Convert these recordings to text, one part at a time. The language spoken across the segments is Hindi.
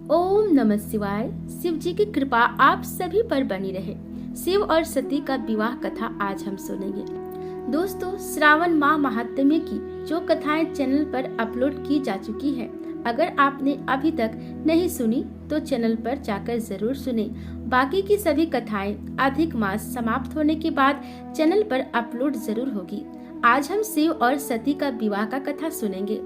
ओम नमः शिवाय। शिव जी की कृपा आप सभी पर बनी रहे। शिव और सती का विवाह कथा आज हम सुनेंगे। दोस्तों, श्रावण माह महात्म्य की जो कथाएं चैनल पर अपलोड की जा चुकी है, अगर आपने अभी तक नहीं सुनी तो चैनल पर जाकर जरूर सुने। बाकी की सभी कथाएं अधिक मास समाप्त होने के बाद चैनल पर अपलोड जरूर होगी। आज हम शिव और सती का विवाह का कथा सुनेंगे।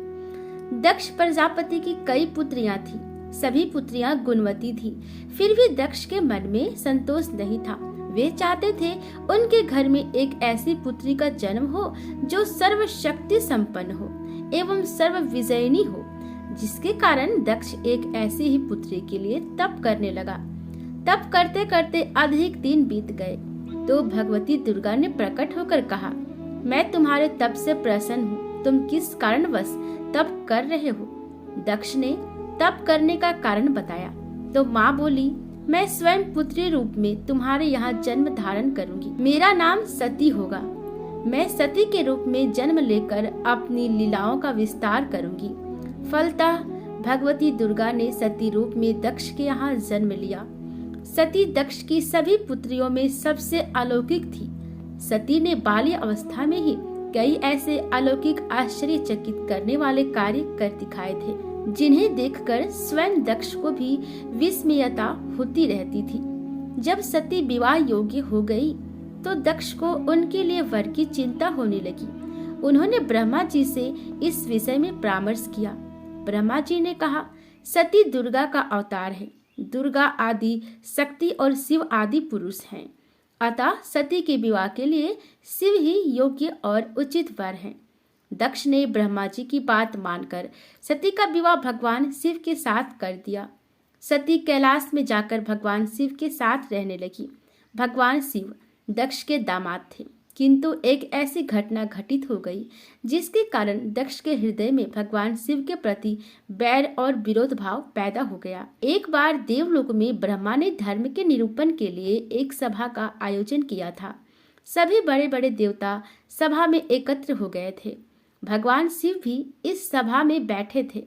दक्ष प्रजापति की कई पुत्रियां थी। सभी पुत्रियां गुणवती थी। फिर भी दक्ष के मन में संतोष नहीं था। वे चाहते थे उनके घर में एक ऐसी पुत्री का जन्म हो जो सर्वशक्ति संपन्न हो एवं सर्व विजयिनी हो, जिसके कारण दक्ष एक ऐसी ही पुत्री के लिए तप करने लगा। तप करते करते अधिक दिन बीत गए तो भगवती दुर्गा ने प्रकट होकर कहा, मैं तुम्हारे तप से प्रसन्न हूँ। तुम किस कारणवश तप कर रहे हो? दक्ष ने तप करने का कारण बताया तो माँ बोली, मैं स्वयं पुत्री रूप में तुम्हारे यहाँ जन्म धारण करूंगी। मेरा नाम सती होगा। मैं सती के रूप में जन्म लेकर अपनी लीलाओं का विस्तार करूंगी। फलतः भगवती दुर्गा ने सती रूप में दक्ष के यहाँ जन्म लिया। सती दक्ष की सभी पुत्रियों में सबसे अलौकिक थी। सती ने बाल्य अवस्था में ही कई ऐसे अलौकिक आश्चर्यचकित करने वाले कार्य कर दिखाए थे, जिन्हें देखकर स्वयं दक्ष को भी विस्मयता होती रहती थी। जब सती विवाह योग्य हो गई तो दक्ष को उनके लिए वर की चिंता होने लगी। उन्होंने ब्रह्मा जी से इस विषय में परामर्श किया। ब्रह्मा जी ने कहा, सती दुर्गा का अवतार है। दुर्गा आदि शक्ति और शिव आदि पुरुष हैं। अतः सती के विवाह के लिए शिव ही योग्य और उचित वर हैं। दक्ष ने ब्रह्मा जी की बात मानकर सती का विवाह भगवान शिव के साथ कर दिया। सती कैलाश में जाकर भगवान शिव के साथ रहने लगी। भगवान शिव दक्ष के दामाद थे, किंतु एक ऐसी घटना घटित हो गई जिसके कारण दक्ष के हृदय में भगवान शिव के प्रति बैर और विरोध भाव पैदा हो गया। एक बार देवलोक में ब्रह्मा ने धर्म के निरूपण के लिए एक सभा का आयोजन किया था। सभी बड़े बड़े देवता सभा में एकत्र हो गए थे। भगवान शिव भी इस सभा में बैठे थे।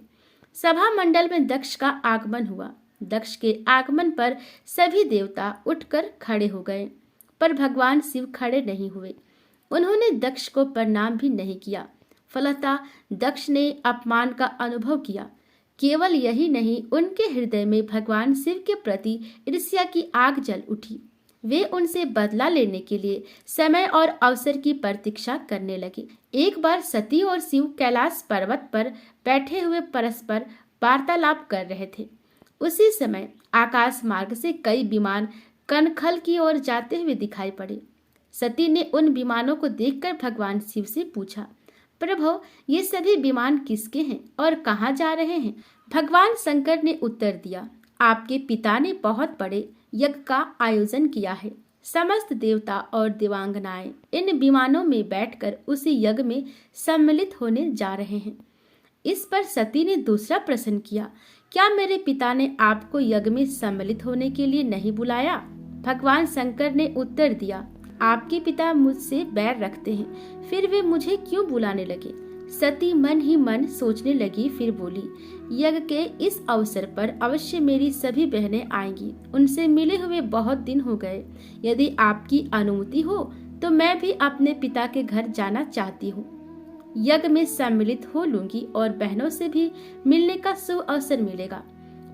सभा मंडल में दक्ष का आगमन हुआ। दक्ष के आगमन पर सभी देवता उठकर खड़े हो गए, पर भगवान शिव खड़े नहीं हुए। उन्होंने दक्ष को प्रणाम भी नहीं किया। फलतः दक्ष ने अपमान का अनुभव किया। केवल यही नहीं, उनके हृदय में भगवान शिव के प्रति ईर्ष्या की आग जल उठी। वे उनसे बदला लेने के लिए समय और अवसर की प्रतीक्षा करने लगे। एक बार सती और शिव कैलाश पर्वत पर बैठे हुए परस्पर वार्तालाप कर रहे थे। उसी समय आकाश मार्ग से कई विमान कनखल की ओर जाते हुए दिखाई पड़े। सती ने उन विमानों को देखकर भगवान शिव से पूछा, प्रभु, ये सभी विमान किसके हैं और कहाँ जा रहे हैं? भगवान शंकर ने उत्तर दिया, आपके पिता ने बहुत बड़े यज्ञ का आयोजन किया है। समस्त देवता और देवांगनाएं इन विमानों में बैठकर उसी यज्ञ में सम्मिलित होने जा रहे हैं। इस पर सती ने दूसरा प्रश्न किया, क्या मेरे पिता ने आपको यज्ञ में सम्मिलित होने के लिए नहीं बुलाया? भगवान शंकर ने उत्तर दिया, आपके पिता मुझसे बैर रखते हैं, फिर वे मुझे क्यों बुलाने लगे? सती मन ही मन सोचने लगी, फिर बोली, यज्ञ के इस अवसर पर अवश्य मेरी सभी बहनें आएंगी। उनसे मिले हुए बहुत दिन हो गए। यदि आपकी अनुमति हो तो मैं भी अपने पिता के घर जाना चाहती हूँ। यज्ञ में सम्मिलित हो लूंगी और बहनों से भी मिलने का शुभ अवसर मिलेगा।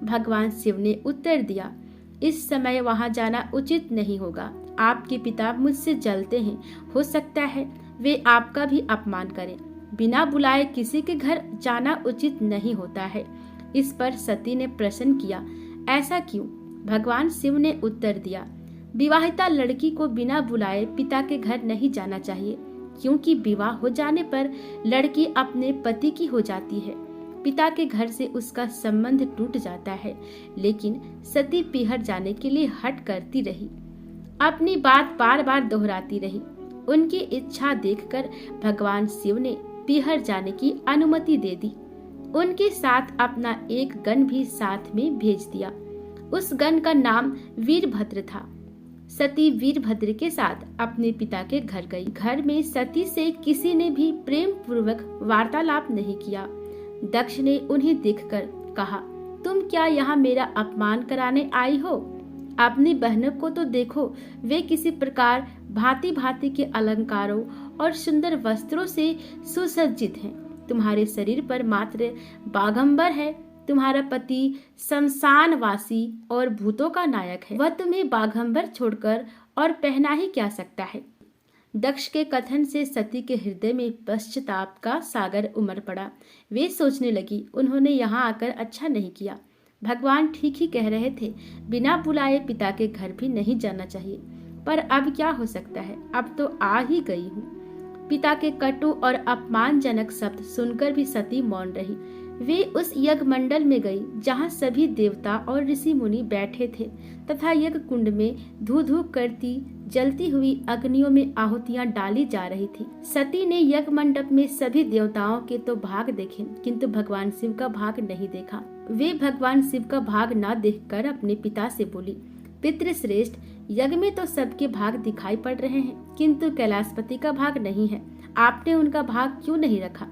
भगवान शिव ने उत्तर दिया, इस समय वहां जाना उचित नहीं होगा। आपके पिता मुझसे जलते हैं। हो सकता है वे आपका भी अपमान करें। बिना बुलाए किसी के घर जाना उचित नहीं होता है। इस पर सती ने प्रश्न किया, ऐसा क्यों? भगवान शिव ने उत्तर दिया, विवाहिता लड़की को बिना बुलाए पिता के घर नहीं जाना चाहिए, क्योंकि विवाह हो जाने पर लड़की अपने पति की हो जाती है। पिता के घर से उसका संबंध टूट जाता है। लेकिन सती पीहर जाने के लिए हट करती रही, अपनी बात बार बार दोहराती रही। उनकी इच्छा देखकर भगवान शिव ने पीहर जाने की अनुमति दे दी। उनके साथ अपना एक गण भी साथ में भेज दिया। उस गण का नाम वीरभद्र था। सती वीरभद्र के साथ अपने पिता के घर गई। घर में सती से किसी ने भी प्रेम पूर्वक वार्तालाप नहीं किया। दक्ष ने उन्हें देखकर कहा, तुम क्या यहाँ मेरा अपमान कराने आई हो? अपनी बहनों को तो देखो, वे किसी प्रकार भांति भांति के अलंकारों और सुंदर वस्त्रों से सुसज्जित हैं। तुम्हारे शरीर पर मात्र बागंबर है। तुम्हारा पति शमशानवासी और भूतों का नायक है। वह तुम्हें बागंबर छोड़कर और पहना ही क्या सकता है? दक्ष के कथन से सती के हृदय में पश्चाताप का सागर उमड़ पड़ा। वे सोचने लगी, उन्होंने यहाँ आकर अच्छा नहीं किया। भगवान ठीक ही कह रहे थे, बिना बुलाए पिता के घर भी नहीं जाना चाहिए। पर अब क्या हो सकता है, अब तो आ ही गई हूँ। पिता के कटु और अपमानजनक शब्द सुनकर भी सती मौन रही। वे उस यज्ञ मंडल में गई जहाँ सभी देवता और ऋषि मुनि बैठे थे तथा यज्ञ कुंड में धू धू करती जलती हुई अग्नियों में आहुतियां डाली जा रही थी। सती ने यज्ञ मंडप में सभी देवताओं के तो भाग देखे, किंतु भगवान शिव का भाग नहीं देखा। वे भगवान शिव का भाग न देखकर अपने पिता से बोली, पितृश्रेष्ठ, यज्ञ में तो सबके भाग दिखाई पड़ रहे हैं, किंतु कैलाशपति का भाग नहीं है। आपने उनका भाग क्यों नहीं रखा?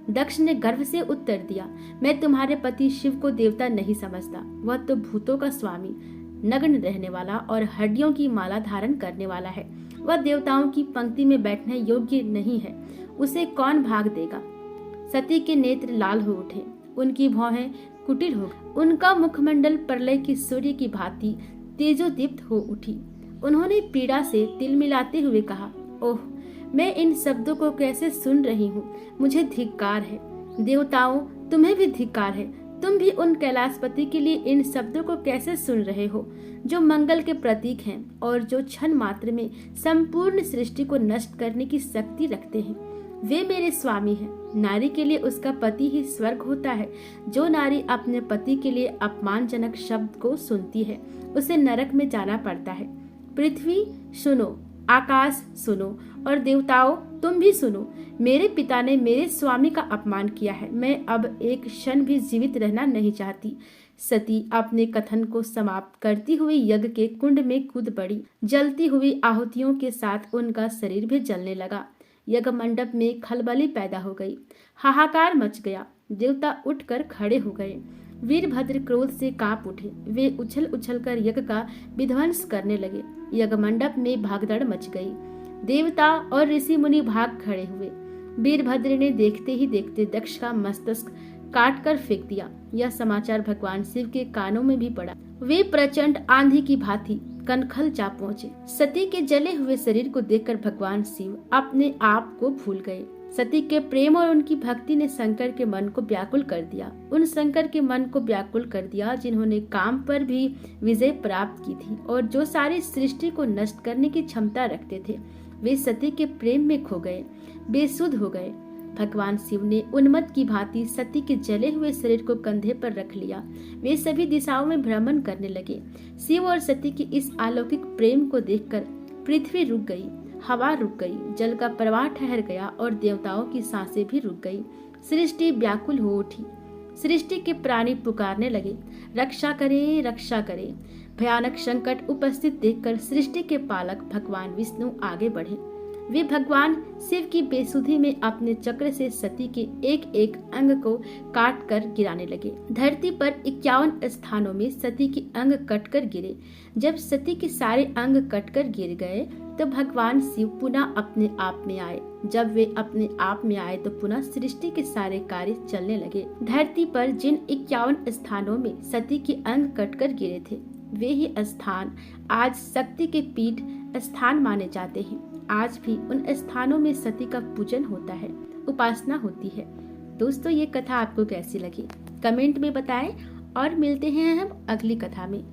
दक्ष ने गर्व से उत्तर दिया, मैं तुम्हारे पति शिव को देवता नहीं समझता। वह तो भूतों का स्वामी, नग्न रहने वाला और हड्डियों की माला धारण करने वाला है। वह देवताओं की पंक्ति में बैठने योग्य नहीं है। उसे कौन भाग देगा? सती के नेत्र लाल हो उठे, उनकी भौहें कुटिल हो गई, उनका मुखमंडल प्रलय की सूर्य की भांति तेजोदीप्त हो उठी। उन्होंने पीड़ा से तिल मिलाते हुए कहा, ओह, मैं इन शब्दों को कैसे सुन रही हूँ। मुझे धिक्कार है। देवताओं, तुम्हें भी धिक्कार है। तुम भी उन कैलाशपति के लिए इन शब्दों को कैसे सुन रहे हो, जो मंगल के प्रतीक हैं और जो क्षण मात्र में संपूर्ण सृष्टि को नष्ट करने की शक्ति रखते हैं। वे मेरे स्वामी हैं। नारी के लिए उसका पति ही स्वर्ग होता है। जो नारी अपने पति के लिए अपमानजनक शब्द को सुनती है, उसे नरक में जाना पड़ता है। पृथ्वी सुनो, आकाश सुनो और देवताओं तुम भी सुनो। मेरे पिता ने मेरे स्वामी का अपमान किया है। मैं अब एक क्षण भी जीवित रहना नहीं चाहती। सती अपने कथन को समाप्त करती हुई यज्ञ के कुंड में कूद पड़ी। जलती हुई आहुतियों के साथ उनका शरीर भी जलने लगा। यज्ञ मंडप में खलबली पैदा हो गई। हाहाकार मच गया। देवता उठकर खड़े हो गए। वीरभद्र क्रोध से कांप उठे। वे उछल उछल कर यज्ञ का विध्वंस करने लगे। यज्ञ मंडप में भागदड़ मच गई। देवता और ऋषि मुनि भाग खड़े हुए। वीरभद्र ने देखते ही देखते दक्ष का मस्तक काट कर फेंक दिया। यह समाचार भगवान शिव के कानों में भी पड़ा। वे प्रचंड आंधी की भांति कनखल जा पहुँचे। सती के जले हुए शरीर को देखकर भगवान शिव अपने आप को भूल गए। सती के प्रेम और उनकी भक्ति ने शंकर के मन को व्याकुल कर दिया। उन शंकर के मन को व्याकुल कर दिया जिन्होंने काम पर भी विजय प्राप्त की थी और जो सारी सृष्टि को नष्ट करने की क्षमता रखते थे। वे सती के प्रेम में खो गए, बेसुध हो गए। भगवान शिव ने उन्मत्त की भांति सती के जले हुए शरीर को कंधे पर रख लिया। वे सभी दिशाओं में भ्रमण करने लगे। शिव और सती के इस अलौकिक प्रेम को देखकर पृथ्वी रुक गई, हवा रुक गई, जल का प्रवाह ठहर गया और देवताओं की सांसें भी रुक गई। सृष्टि व्याकुल हो उठी। सृष्टि के प्राणी पुकारने लगे, रक्षा करे, रक्षा करे। भयानक संकट उपस्थित देखकर सृष्टि के पालक भगवान विष्णु आगे बढ़े। वे भगवान शिव की बेसुधी में अपने चक्र से सती के एक एक अंग को काट कर गिराने लगे। धरती पर 51 स्थानों में सती के अंग कटकर गिरे। जब सती के सारे अंग कटकर गिर गए तो भगवान शिव पुनः अपने आप में आए। जब वे अपने आप में आए तो पुनः सृष्टि के सारे कार्य चलने लगे। धरती पर जिन 51 स्थानों में सती के अंग कटकर गिरे थे, वे ही स्थान आज शक्ति के पीठ स्थान माने जाते हैं। आज भी उन स्थानों में सती का पूजन होता है, उपासना होती है। दोस्तों, ये कथा आपको कैसी लगी कमेंट में बताएं और मिलते हैं हम अगली कथा में।